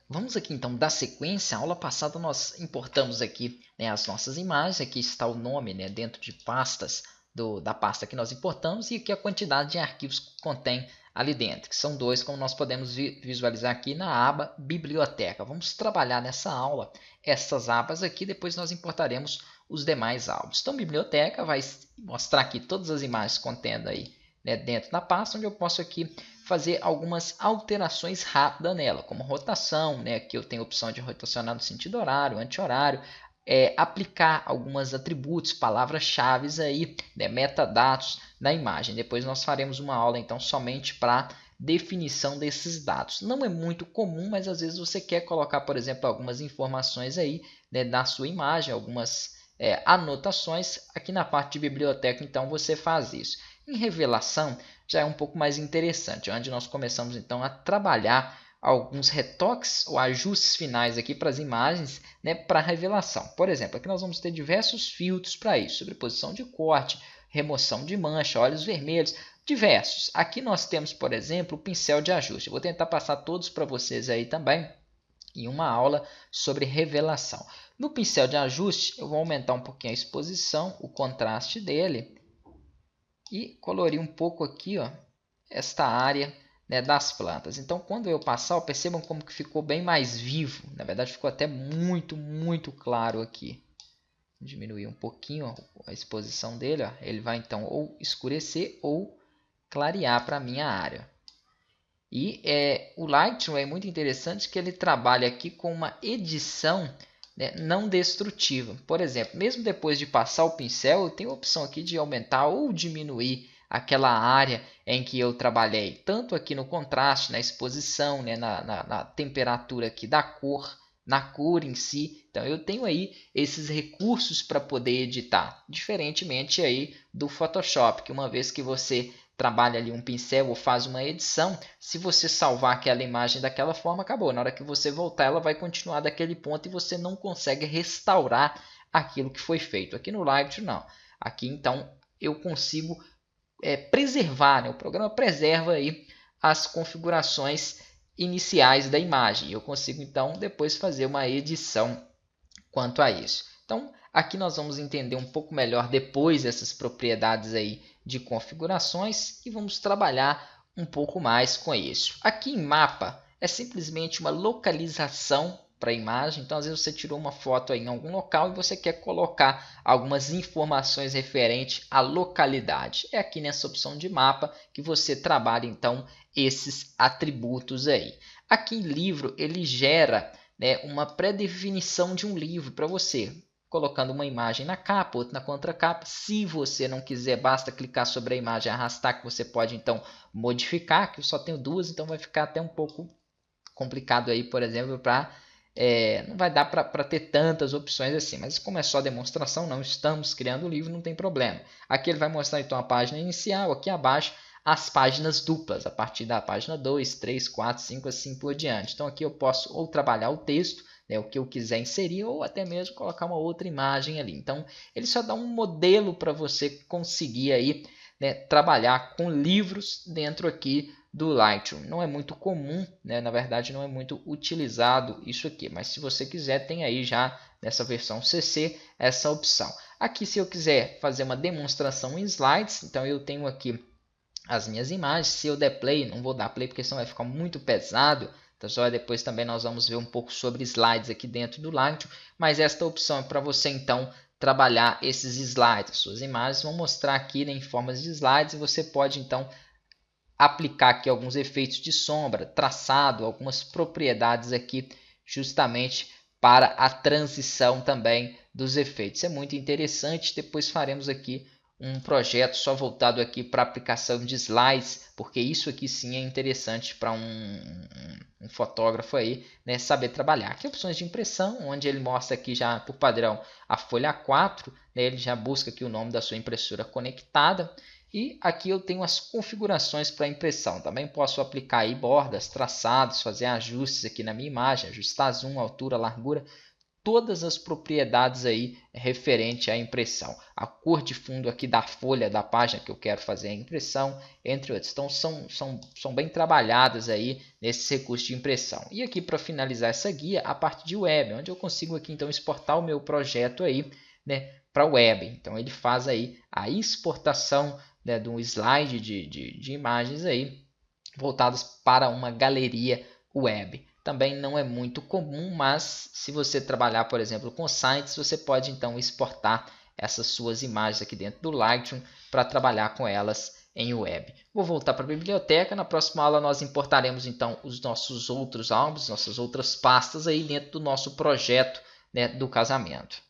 Vamos aqui então dar sequência. A aula passada nós importamos aqui, né, as nossas imagens. Aqui está o nome, né, dentro de pastas da pasta que nós importamos e aqui a quantidade de arquivos que contém ali dentro, que são dois, como nós podemos visualizar aqui na aba Biblioteca. Vamos trabalhar nessa aula essas abas aqui, depois nós importaremos os demais álbuns. Então, Biblioteca vai mostrar aqui todas as imagens contendo aí, né, dentro da pasta, onde eu posso aqui fazer algumas alterações rápidas nela, como rotação, né? Aqui eu tenho a opção de rotacionar no sentido horário, anti-horário, aplicar alguns atributos, palavras-chave aí, né? Metadados na imagem. Depois nós faremos uma aula então somente para definição desses dados. Não é muito comum, mas às vezes você quer colocar, por exemplo, algumas informações aí, né, na sua imagem, algumas anotações. Aqui na parte de biblioteca, então, você faz isso. Em revelação, já é um pouco mais interessante, onde nós começamos então a trabalhar alguns retoques ou ajustes finais aqui para as imagens, né, para revelação. Por exemplo, aqui nós vamos ter diversos filtros para isso, sobreposição de corte, remoção de mancha, olhos vermelhos, diversos. Aqui nós temos, por exemplo, o pincel de ajuste. Eu vou tentar passar todos para vocês aí também em uma aula sobre revelação. No pincel de ajuste, eu vou aumentar um pouquinho a exposição, o contraste dele, e colorir um pouco aqui, ó, esta área, né, das plantas. Então, quando eu passar, percebam como que ficou bem mais vivo. Na verdade, ficou até muito claro aqui. Vou diminuir um pouquinho, ó, a exposição dele. Ó. Ele vai então ou escurecer ou clarear para a minha área. E o Lightroom é muito interessante que ele trabalha aqui com uma edição, né, não destrutiva. Por exemplo, mesmo depois de passar o pincel, eu tenho a opção aqui de aumentar ou diminuir aquela área em que eu trabalhei, tanto aqui no contraste, na exposição, né, na temperatura aqui da cor, na cor em si. Então eu tenho aí esses recursos para poder editar, diferentemente aí do Photoshop, que uma vez que você trabalha ali um pincel ou faz uma edição, se você salvar aquela imagem daquela forma, acabou. Na hora que você voltar, ela vai continuar daquele ponto e você não consegue restaurar aquilo que foi feito. Aqui no Lightroom, não. Aqui, então, eu consigo preservar, né? O programa preserva aí as configurações iniciais da imagem. Eu consigo, então, depois fazer uma edição quanto a isso. Então, aqui nós vamos entender um pouco melhor depois essas propriedades aí de configurações e vamos trabalhar um pouco mais com isso. Aqui em mapa é simplesmente uma localização para a imagem. Então, às vezes você tirou uma foto aí em algum local e você quer colocar algumas informações referentes à localidade. É aqui nessa opção de mapa que você trabalha então esses atributos aí. Aqui em livro ele gera, né, uma pré-definição de um livro para você, colocando uma imagem na capa, outra na contracapa. Se você não quiser, basta clicar sobre a imagem e arrastar, que você pode então modificar, que eu só tenho duas, então vai ficar até um pouco complicado aí, por exemplo, para não vai dar para ter tantas opções assim, mas como é só demonstração, não estamos criando o livro, não tem problema. Aqui ele vai mostrar então a página inicial, aqui abaixo as páginas duplas, a partir da página 2, 3, 4, 5, assim por diante. Então aqui eu posso ou trabalhar o texto, né, o que eu quiser inserir, ou até mesmo colocar uma outra imagem ali. Então ele só dá um modelo para você conseguir aí, né, trabalhar com livros dentro aqui do Lightroom. Não é muito comum, né? Na verdade não é muito utilizado isso aqui, mas se você quiser tem aí já nessa versão CC essa opção. Aqui se eu quiser fazer uma demonstração em slides, então eu tenho aqui as minhas imagens. Se eu der play, não vou dar play porque senão vai ficar muito pesado, então só depois também nós vamos ver um pouco sobre slides aqui dentro do Lightroom, mas esta opção é para você então trabalhar esses slides. Suas imagens vão mostrar aqui, né, em formas de slides e você pode então aplicar aqui alguns efeitos de sombra, traçado, algumas propriedades aqui justamente para a transição também dos efeitos. É muito interessante. Depois faremos aqui um projeto só voltado aqui para aplicação de slides, porque isso aqui sim é interessante para um fotógrafo aí, né, saber trabalhar. Aqui opções de impressão, onde ele mostra aqui já por padrão a folha A4, né, ele já busca aqui o nome da sua impressora conectada. E aqui eu tenho as configurações para impressão. Também posso aplicar aí bordas, traçados, fazer ajustes aqui na minha imagem, ajustar zoom, altura, largura. todas as propriedades aí referente à impressão. A cor de fundo aqui da folha da página que eu quero fazer a impressão, entre outros. Então são bem trabalhadas aí nesses recursos de impressão. E aqui para finalizar essa guia, a parte de web, onde eu consigo aqui então exportar o meu projeto aí, né, para web. Então ele faz aí a exportação, né, de um slide de imagens aí voltadas para uma galeria web. Também não é muito comum, mas se você trabalhar, por exemplo, com sites, você pode então exportar essas suas imagens aqui dentro do Lightroom para trabalhar com elas em web. Vou voltar para a biblioteca. Na próxima aula nós importaremos então os nossos outros álbuns, nossas outras pastas aí dentro do nosso projeto, né, do casamento.